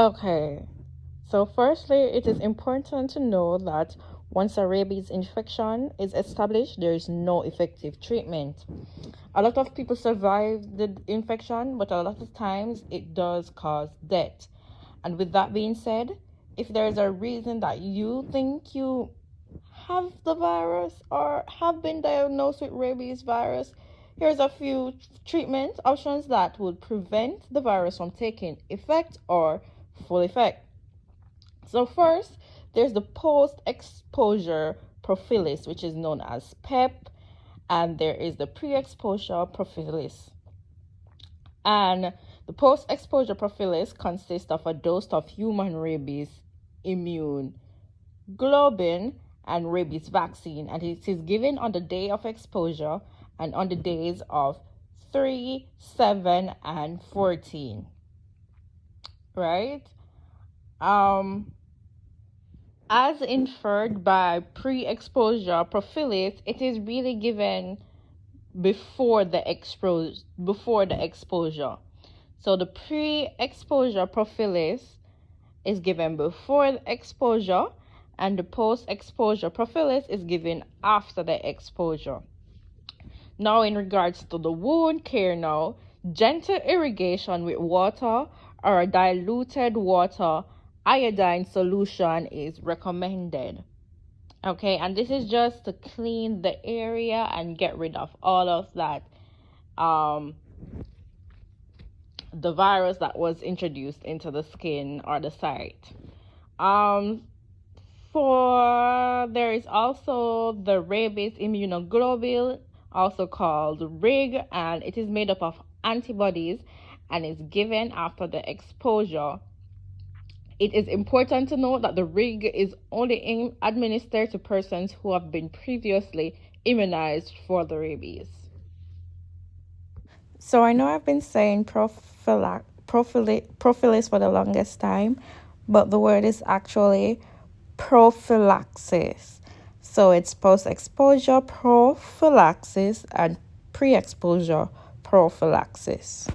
Okay, so firstly, it is important to know that once a rabies infection is established, there is no effective treatment. A lot of people survive the infection, but a lot of times it does cause death. And with that being said, if there is a reason that you think you have the virus or have been diagnosed with rabies virus, here's a few treatment options that would prevent the virus from taking effect or full effect. So first, there's the post-exposure prophylaxis, which is known as PEP, and there is the pre-exposure prophylaxis. And the post-exposure prophylaxis consists of a dose of human rabies immune globin and rabies vaccine, and it is given on the day of exposure and on the days of 3, 7, and 14. Right? Um, as inferred by pre-exposure prophylaxis, it is really given before the exposure. So the pre-exposure prophylaxis is given before the exposure, and the post-exposure prophylaxis is given after the exposure. Now, in regards to the wound care, now gentle irrigation with water or a diluted water iodine solution is recommended. Okay, and this is just to clean the area and get rid of all of that the virus that was introduced into the skin or the site. Um, there is also the rabies immunoglobulin, also called RIG, and it is made up of antibodies and is given after the exposure. It is important to note that the RIG is only administered to persons who have been previously immunized for the rabies. So I know I've been saying prophylaxis for the longest time, but the word is actually prophylaxis. So it's post-exposure prophylaxis and pre-exposure prophylaxis.